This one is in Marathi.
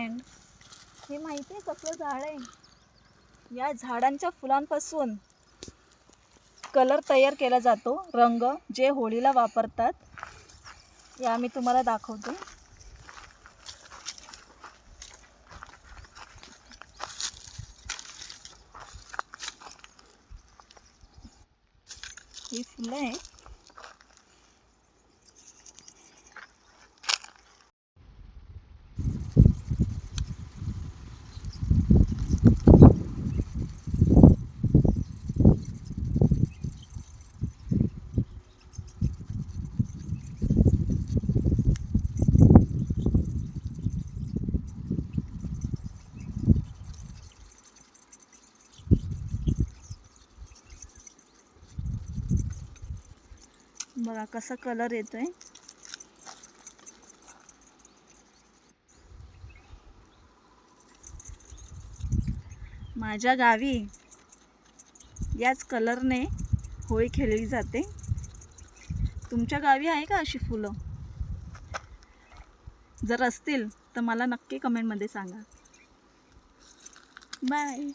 फ्रेंड, हे माहिती आहे कसलं झाड आहे? या झाडांच्या फुलांपासून कलर तयार केला जातो, रंग जे होळीला वापरतात. या मी तुम्हाला दाखवते. ही फुलं आहे. बघा कसा कलर येतोय. माझ्या गावी याच कलरने होळी खेळली जाते. तुमच्या गावी आहे का अशी फुलं? जर असतील तर मला नक्की कमेंटमध्ये सांगा. बाय.